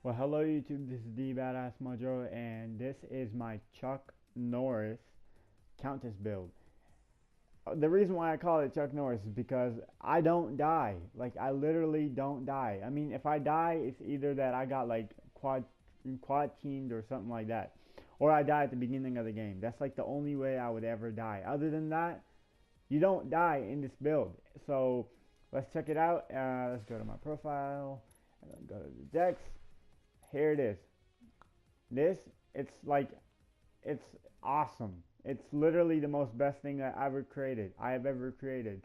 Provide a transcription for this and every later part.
Well, hello YouTube, this is the Badass Mojo, and this is my Chuck Norris Countess build. The reason why I call it Chuck Norris is because I don't die. Like, I literally don't die. I mean, if I die, it's either that I got like quad teamed or something like that, or I die at the beginning of the game. That's like the only way I would ever die. Other than that, you don't die in this build. So let's check it out. Let's go to my profile and then go to the decks. Here it is. It's awesome. It's literally the most best thing I have ever created.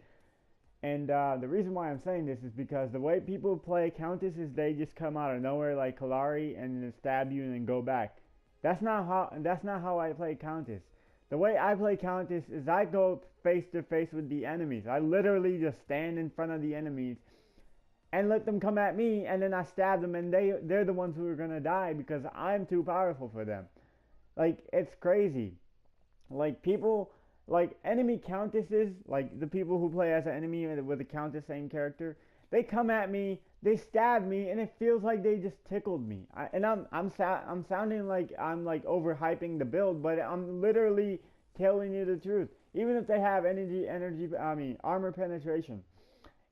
And the reason why I'm saying this is because the way people play Countess is they just come out of nowhere like Kalari and then stab you and then go back. That's not how I play Countess. The way I play Countess is I go face to face with the enemies. I literally just stand in front of the enemies and let them come at me, and then I stab them, and they're the ones who are gonna die because I'm too powerful for them. Like, it's crazy. Like, people, like enemy countesses, like the people who play as an enemy with a countess same character, they come at me, they stab me, and it feels like they just tickled me. I'm sounding like I'm like overhyping the build, but I'm literally telling you the truth. Even if they have armor penetration,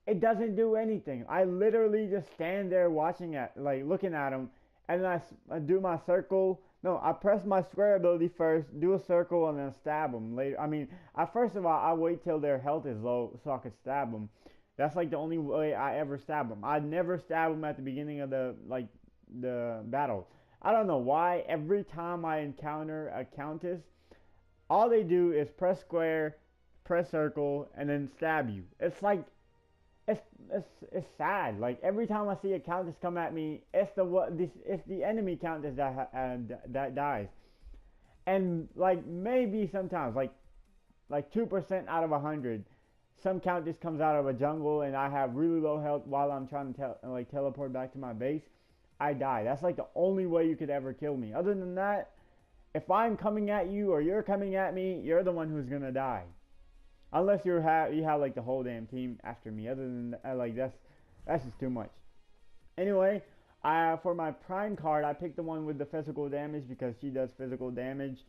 it doesn't do anything. I literally just stand there watching looking at them, and then I do my circle. No, I press my square ability first, do a circle, and then stab them later. I mean, first of all, I wait till their health is low so I can stab them. That's like the only way I ever stab them. I never stab them at the beginning of the battle. I don't know why. Every time I encounter a countess, all they do is press square, press circle, and then stab you. It's like it's sad. Like, every time I see a countess come at me, it's the enemy countess that dies. And like maybe sometimes like 2% out of 100, some countess comes out of a jungle and I have really low health while I'm trying to teleport back to my base. I die. That's like the only way you could ever kill me. Other than that, if I'm coming at you or you're coming at me, you're the one who's gonna die. Unless you have like the whole damn team after me. Other than that, like that's just too much. Anyway, for my prime card, I picked the one with the physical damage because she does physical damage.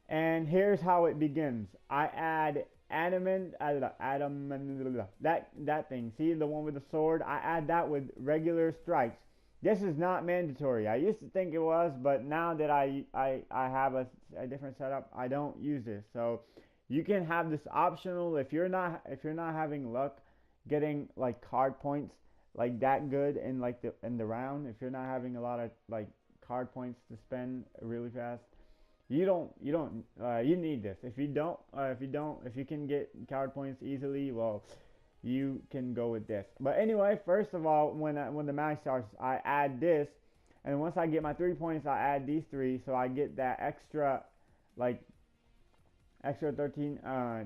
And here's how it begins. I add that thing. See the one with the sword? I add that with regular strikes. This is not mandatory. I used to think it was, but now that I have a different setup, I don't use this. So you can have this optional if you're not having luck getting like card points like that good in the round. If you're not having a lot of like card points to spend really fast, you need this. If you can get card points easily, well, you can go with this. But anyway, first of all, when the match starts, I add this, and once I get my 3 points, I add these 3, so I get that extra 13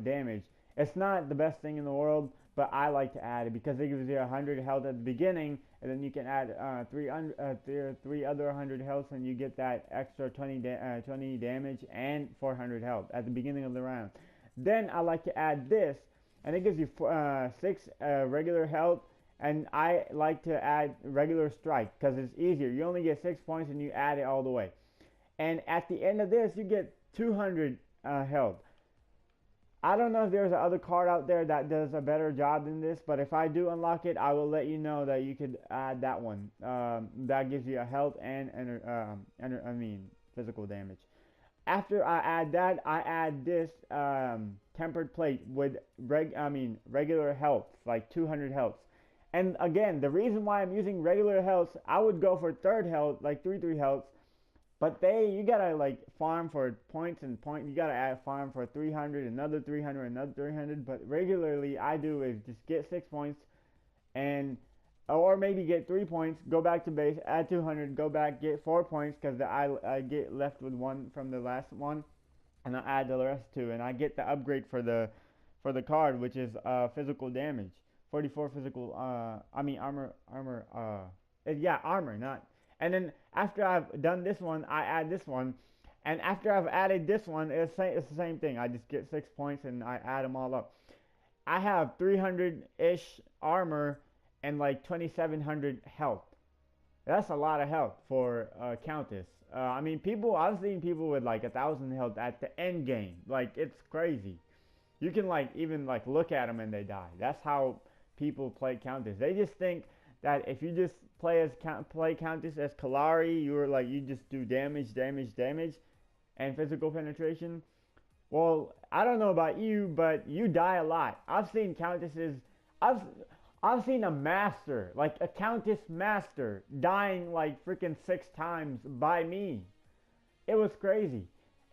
damage. It's not the best thing in the world, but I like to add it because it gives you 100 health at the beginning, and then you can add three other 100 health, and you get that extra 20 damage and 400 health at the beginning of the round. Then I like to add this, and it gives you 6 regular health, and I like to add regular strike because it's easier. You only get 6 points and you add it all the way. And at the end of this, you get 200 health. I don't know if there's another card out there that does a better job than this, but if I do unlock it, I will let you know that you could add that one. That gives you a health and physical damage. After I add that, I add this tempered plate with regular health, like 200 health. And again, the reason why I'm using regular health, I would go for third health, like 3 health. But you gotta like farm for points and you gotta farm for 300, another 300, another 300. But regularly, I do is just get 6 points, or maybe get 3 points, go back to base, add 200, go back, get 4 points because I get left with 1 from the last one, and I add the rest too, and I get the upgrade for the card, which is physical damage, 44 physical. Armor. Armor, not. And then after I've done this one, I add this one. And after I've added this one, it's the same thing. I just get 6 points and I add them all up. I have 300-ish armor and like 2,700 health. That's a lot of health for Countess. I mean, people. I've seen people with like 1,000 health at the end game. Like it's crazy. You can like even like look at them and they die. That's how people play Countess. They just think that if you just play Countess as Kalari, you're like you just do damage, damage, damage, and physical penetration. Well, I don't know about you, but you die a lot. I've seen Countesses. I've I've seen a master, like a Countess master, dying like freaking 6 times by me. It was crazy.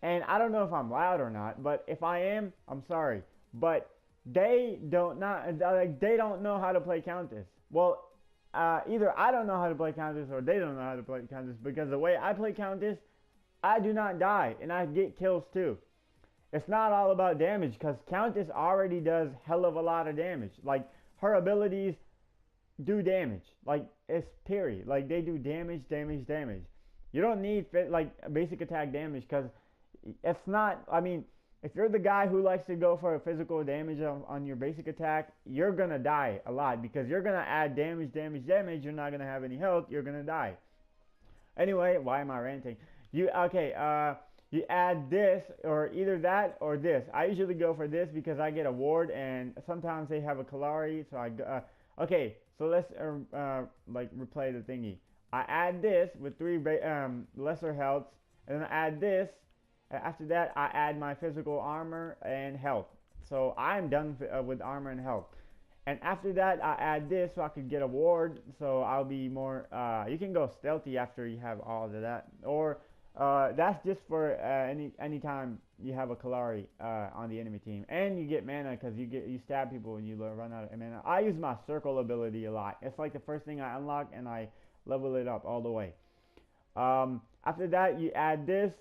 And I don't know if I'm loud or not, but if I am, I'm sorry. But they don't know how to play Countess. Well, either I don't know how to play Countess or they don't know how to play Countess because the way I play Countess, I do not die and I get kills too. It's not all about damage because Countess already does hell of a lot of damage. Like her abilities do damage. Like it's period. Like they do damage, damage, damage. You don't need like basic attack damage because it's not. I mean, if you're the guy who likes to go for a physical damage on your basic attack, you're gonna die a lot because you're gonna add damage, damage, damage. You're not gonna have any health. You're gonna die. Anyway, why am I ranting? You add this or either that or this. I usually go for this because I get a ward and sometimes they have a Kalari. So okay. So let's like replay the thingy. I add this with 3 lesser healths, and then I add this. And after that, I add my physical armor and health. So I'm done with armor and health. And after that, I add this so I could get a ward. So I'll be more. You can go stealthy after you have all of that, or that's just for any time you have a Kalari on the enemy team, and you get mana because you stab people and you run out of mana. I use my circle ability a lot. It's like the first thing I unlock, and I level it up all the way. After that, you add this.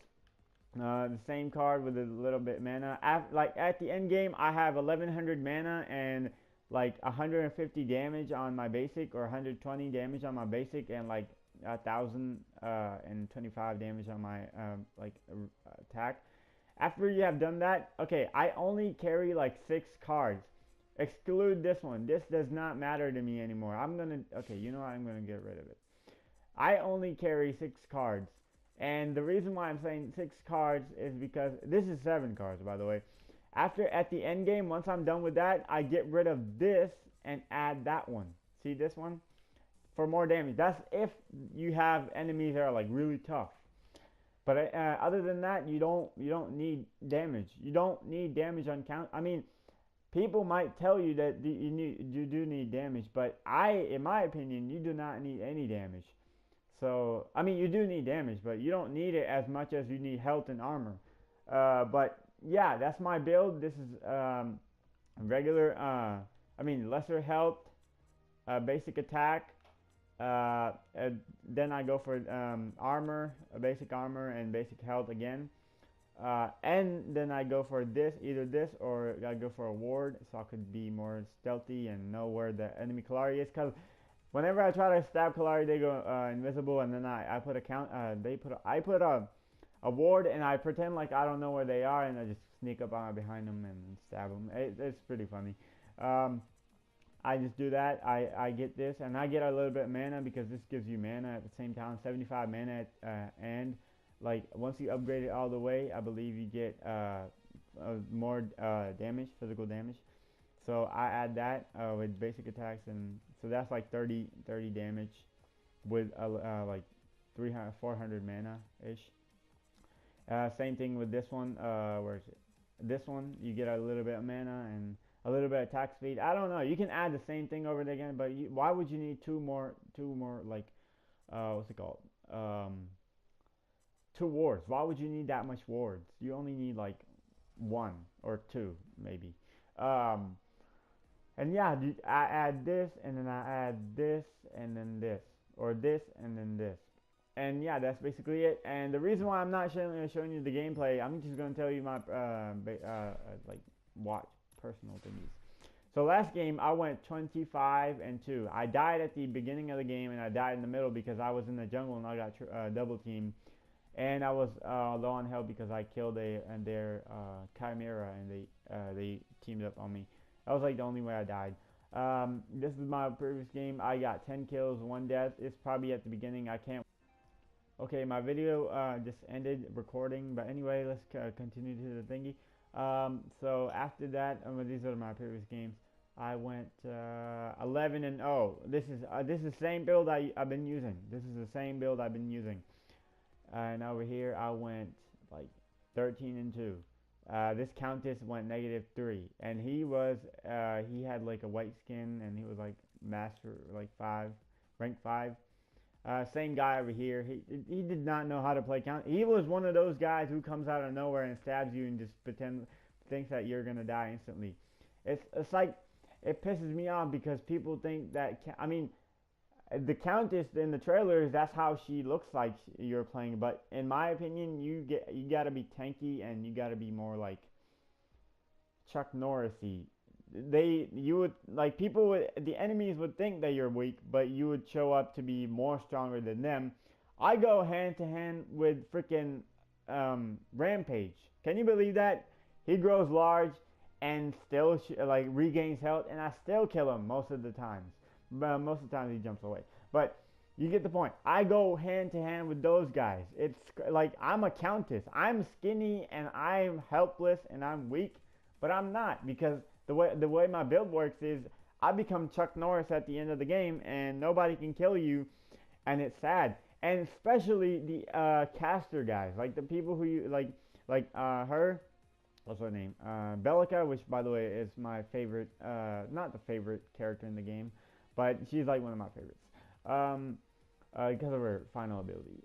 The same card with a little bit mana. Like at the end game, I have 1100 mana and like 150 damage on my basic, or 120 damage on my basic, and like 1,025 damage on my attack. After you have done that, okay, I only carry like 6 cards. Exclude this one. This does not matter to me anymore. You know what? I'm gonna get rid of it. I only carry 6 cards. And the reason why I'm saying 6 cards is because this is 7 cards, by the way. At the end game, once I'm done with that, I get rid of this and add that one. See this one? For more damage. That's if you have enemies that are like really tough. But other than that, you don't need damage. You don't need damage on count. I mean, people might tell you that you do need damage, but in my opinion, you do not need any damage. So, I mean, you do need damage, but you don't need it as much as you need health and armor. But yeah, that's my build. This is regular, lesser health, basic attack. Then I go for armor, basic armor, and basic health again. And then I go for either this or I go for a ward, so I could be more stealthy and know where the enemy Kalari is. Because whenever I try to stab Kalari, they go invisible, and then I put I put a ward, and I pretend like I don't know where they are, and I just sneak up behind them and stab them. It's pretty funny. I just do that. I get this, and I get a little bit of mana because this gives you mana at the same time, 75 mana, and like once you upgrade it all the way, I believe you get more damage, physical damage. So I add that with basic attacks, and so that's like 30 damage with like 400 mana ish. Same thing with this one. Where is it? This one you get a little bit of mana and a little bit of attack speed. I don't know. You can add the same thing over it again, but why would you need two more like what's it called? 2 wards. Why would you need that much wards? You only need like 1 or 2 maybe. And yeah, I add this, and then I add this, and then this, or this, and then this. And yeah, that's basically it. And the reason why I'm not showing you the gameplay, I'm just going to tell you my watch personal thingies. So last game, I went 25-2. I died at the beginning of the game, and I died in the middle because I was in the jungle, and I got double teamed. And I was low on health because I killed their Chimera, and they teamed up on me. That was like the only way I died. This is my previous game. I got 10 kills, 1 death. It's probably at the beginning. I can't. Okay, my video just ended recording, but anyway, let's continue to the thingy. So after that, these are my previous games. I went 11 and 0. This is the same build I've been using. This is the same build I've been using. And over here, I went like 13 and 2. This Countess went -3, and he had like a white skin, and he was like master like 5, rank 5. Same guy over here. He did not know how to play count. He was one of those guys who comes out of nowhere and stabs you and just thinks that you're gonna die instantly. It's like, it pisses me off because people think that, I mean, the Countess in the trailers, that's how she looks like you're playing, but in my opinion, you gotta be tanky, and you gotta be more like Chuck Norris-y. The enemies would think that you're weak, but you would show up to be more stronger than them. I go hand to hand with freaking Rampage. Can you believe that? He grows large and still like regains health, and I still kill him most of the times. But most of the time he jumps away. But you get the point. I go hand to hand with those guys. It's like, I'm a Countess. I'm skinny and I'm helpless and I'm weak, but I'm not, because the way my build works is I become Chuck Norris at the end of the game, and nobody can kill you, and it's sad. And especially the caster guys, like the people who you like her. What's her name? Bellica, which by the way is my favorite, not the favorite character in the game, but she's like one of my favorites. Because of her final ability.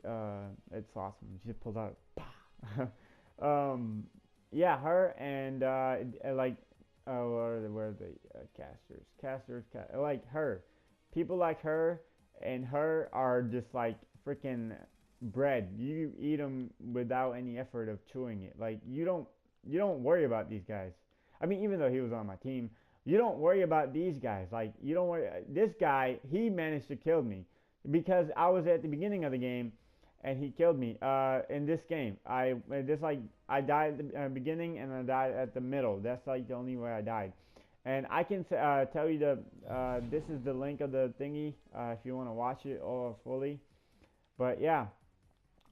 It's awesome. She just pulls out, yeah, her and like, where are the casters? Like her, people like her and her are just like freaking bread. You eat them without any effort of chewing it. Like, you don't worry about these guys. I mean, even though he was on my team, you don't worry about these guys. Like, you don't worry. This guy, he managed to kill me because I was at the beginning of the game, and he killed me. In this game, I died at the beginning, and I died at the middle. That's like the only way I died. And I can tell you this is the link of the thingy if you want to watch it all fully. But yeah,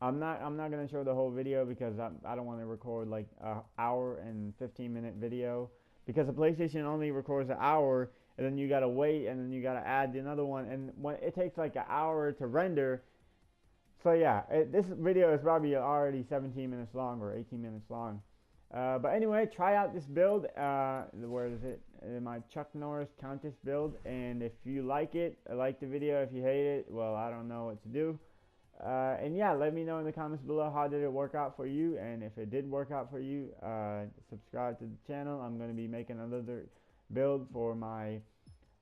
I'm not gonna show the whole video because I don't want to record like an hour and 15-minute video, because the PlayStation only records an hour, and then you gotta wait, and then you gotta add another one, and when it takes like an hour to render. So yeah, this video is probably already 17 minutes long or 18 minutes long. But anyway, try out this build. Where is it? My Chuck Norris Countess build. And if you like it, like the video. If you hate it, well, I don't know what to do. And yeah, let me know in the comments below, how did it work out for you. And if it did work out for you, subscribe to the channel. I'm going to be making another build for my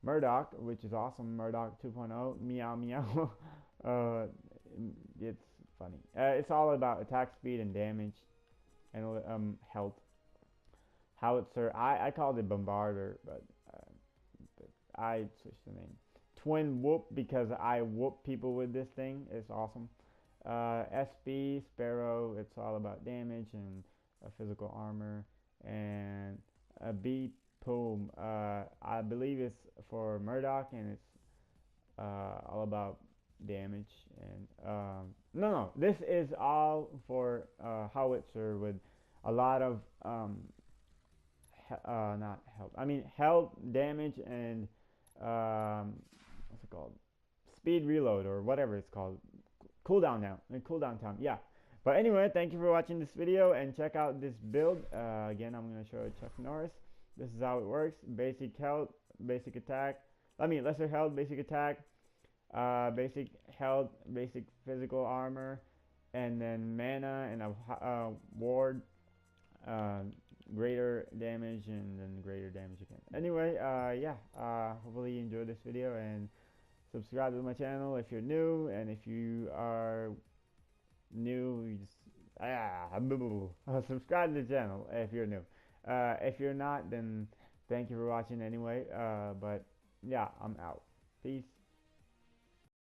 Murdoch, which is awesome. Murdoch 2.0. Meow meow. It's funny. It's all about attack speed and damage and health. Howitzer. I called it Bombarder, but I switched the name. Twin Whoop, because I whoop people with this thing. It's awesome. SB Sparrow. It's all about damage and physical armor. And B Poom. I believe it's for Murdoch, and it's all about damage. And no, this is all for Howitzer with a lot of not health. I mean health, damage, and what's it called? Speed reload or whatever it's called. Cooldown time. Yeah. But anyway, thank you for watching this video, and check out this build. Again, I'm gonna show you Chuck Norris. This is how it works. Basic health, basic attack. Lesser health, basic attack. Basic health, basic physical armor, and then mana and a ward, greater damage, and then greater damage again. Anyway, yeah, hopefully you enjoyed this video, and subscribe to my channel if you're new, and if you are new, you just subscribe to the channel if you're new. If you're not, then thank you for watching anyway. But yeah, I'm out. Peace.